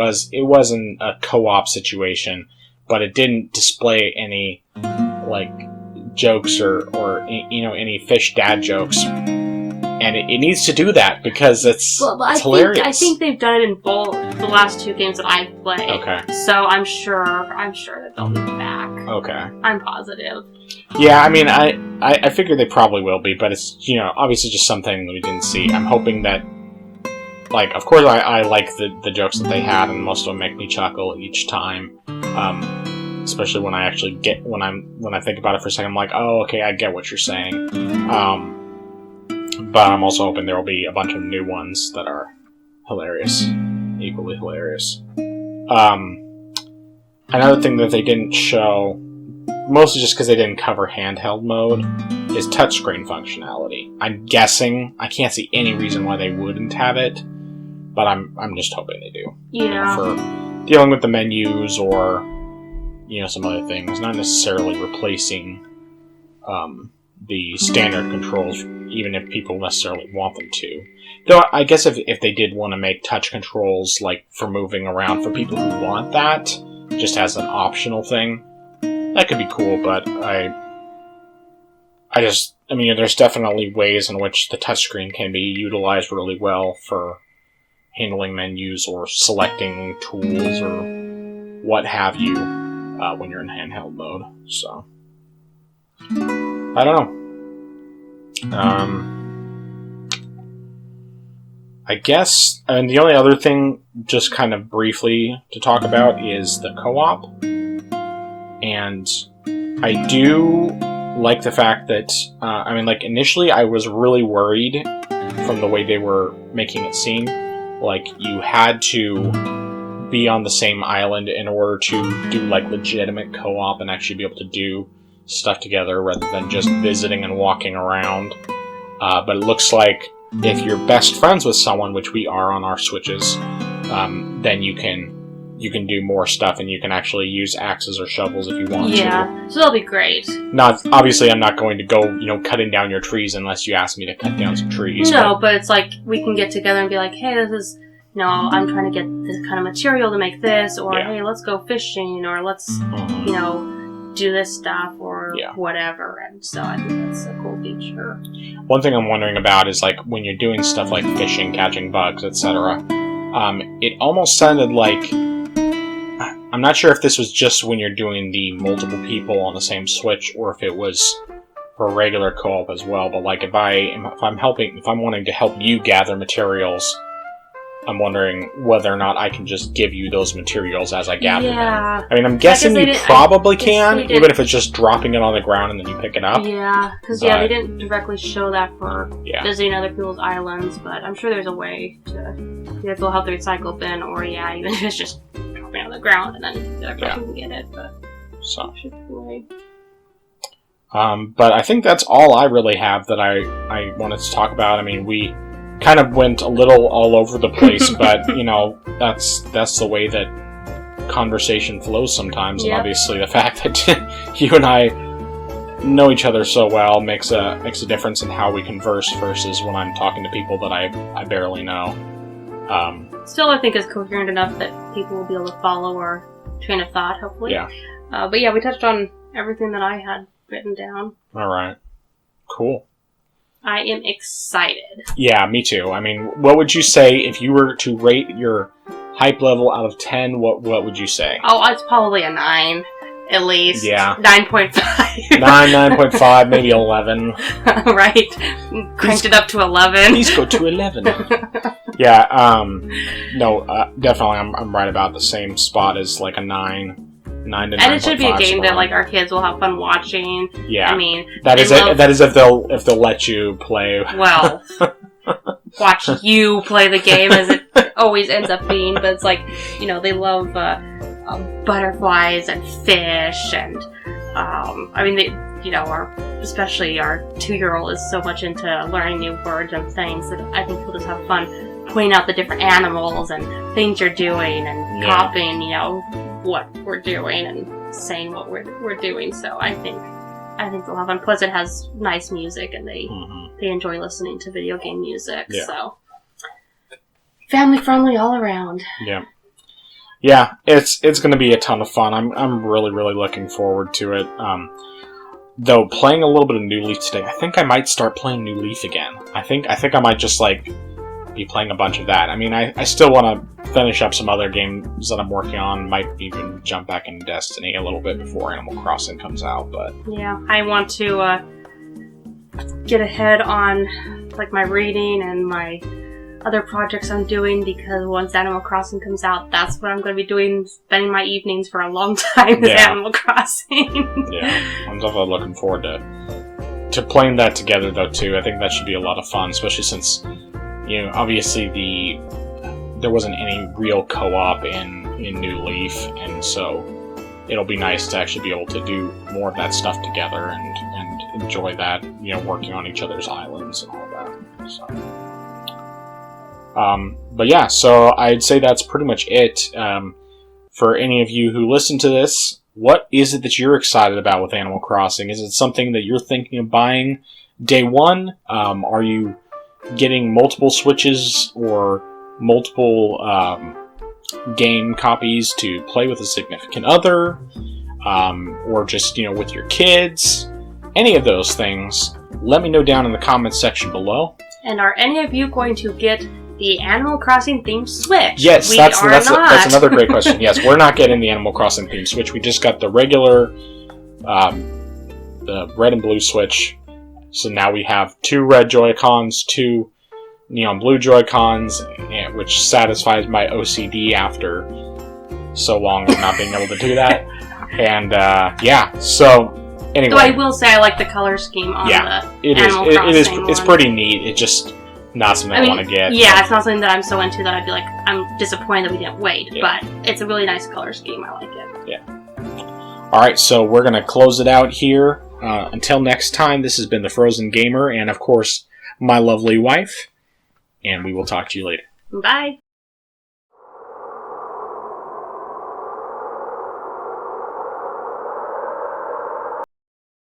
wasn't a co-op situation, but it didn't display any jokes or any fish dad jokes And it needs to do that because it's hilarious. I think they've done it in both the last 2 games that I've played. Okay. So I'm sure that they'll be back. Okay. I'm positive. Yeah, I mean, I figure they probably will be, but it's, obviously just something that we didn't see. I'm hoping that, like, of course I like the jokes that they had, and most of them make me chuckle each time. Especially when I actually when I think about it for a second, I'm like, oh, okay, I get what you're saying. But I'm also hoping there will be a bunch of new ones that are hilarious, equally hilarious. Another thing that they didn't show, mostly just because they didn't cover handheld mode, is touchscreen functionality. I'm guessing, I can't see any reason why they wouldn't have it, but I'm just hoping they do. Yeah. For dealing with the menus or, some other things, not necessarily replacing the standard controls, even if people necessarily want them to. Though I guess if they did want to make touch controls, like, for moving around for people who want that, just as an optional thing, that could be cool, but there's definitely ways in which the touchscreen can be utilized really well for handling menus or selecting tools or what have you when you're in handheld mode. So, I don't know. I guess, and the only other thing, just kind of briefly to talk about, is the co-op. And I do like the fact that, initially I was really worried from the way they were making it seem. Like, you had to be on the same island in order to do, like, legitimate co-op and actually be able to do stuff together rather than just visiting and walking around. But it looks like if you're best friends with someone, which we are on our Switches, then you can do more stuff, and you can actually use axes or shovels if you want to. Yeah, so that'll be great. Obviously, I'm not going to go, cutting down your trees unless you ask me to cut down some trees. No, but it's like, we can get together and be like, hey, this is, I'm trying to get this kind of material to make this, or hey, let's go fishing, or let's, do this stuff, or whatever. And so I think that's a cool feature. One thing I'm wondering about is, like, when you're doing stuff like fishing, catching bugs, etc., it almost sounded like, I'm not sure if this was just when you're doing the multiple people on the same Switch, or if it was for regular co-op as well, but, like, if I'm wanting to help you gather materials, I'm wondering whether or not I can just give you those materials as I gather them. I mean, I'm guessing you probably can, even if it's just dropping it on the ground and then you pick it up. Yeah, because they didn't directly show that for visiting other people's islands, but I'm sure there's a way to either fill out the recycle bin, or even if it's just dropping on the ground and then the other person can get it. But so. Should be a way. But I think that's all I really have that I wanted to talk about. I mean, we kind of went a little all over the place, but, that's the way that conversation flows sometimes, and obviously the fact that you and I know each other so well makes a difference in how we converse versus when I'm talking to people that I barely know. Still, I think it's coherent enough that people will be able to follow our train of thought, hopefully. Yeah. But we touched on everything that I had written down. Alright. Cool. I am excited. Yeah, me too. I mean, what would you say if you were to rate your hype level out of 10? What would you say? Oh, it's probably a 9, at least. Yeah. 9.5. 9.5, maybe 11. Right. Cranked it up to 11. Please go to 11. Yeah, no, definitely I'm right about the same spot as, like, a 9. 9 to 9.5. And it should be a game that, like, our kids will have fun watching. Yeah. I mean, that is if they'll let you play. Well, watch you play the game, as it always ends up being. But it's like, they love butterflies and fish, and especially our 2-year-old is so much into learning new words and things that I think he'll just have fun pointing out the different animals and things you're doing, and copying, what we're doing and saying what we're doing. So I think they'll have fun. Plus, it has nice music, and they enjoy listening to video game music. Yeah. So family friendly all around. Yeah. Yeah, it's going to be a ton of fun. I'm really, really looking forward to it. Though playing a little bit of New Leaf today, I think I might start playing New Leaf again. I think I might just like be playing a bunch of that. I mean, I still want to finish up some other games that I'm working on. Might even jump back into Destiny a little bit before Animal Crossing comes out. But yeah, I want to get ahead on like my reading and my other projects I'm doing, because once Animal Crossing comes out, that's what I'm going to be doing, spending my evenings for a long time is Animal Crossing. Yeah, I'm definitely looking forward to playing that together though too. I think that should be a lot of fun, especially since, you know, obviously there wasn't any real co-op in New Leaf, and so it'll be nice to actually be able to do more of that stuff together and enjoy that, you know, working on each other's islands and all that. So. But yeah, so I'd say that's pretty much it. For any of you who listen to this, what is it that you're excited about with Animal Crossing? Is it something that you're thinking of buying day one? Are you getting multiple Switches or multiple game copies to play with a significant other? Or just, you know, with your kids? Any of those things, let me know down in the comments section below. And are any of you going to get the Animal Crossing themed Switch? Yes, that's another great question. Yes, we're not getting the Animal Crossing themed Switch. We just got the regular, the red and blue Switch. So now we have 2 red Joy-Cons, 2 neon blue Joy-Cons, which satisfies my OCD after so long of not being able to do that. And yeah, so anyway. Though I will say I like the color scheme on the Animal Crossing It's pretty neat. It just not something I want to get. Yeah, it's not something that I'm so into that I'd be like, I'm disappointed that we didn't wait. Yeah. But it's a really nice color scheme. I like it. Yeah. Alright, so we're going to close it out here. Until next time, this has been The Frozen Gamer, and of course, my lovely wife. And we will talk to you later. Bye.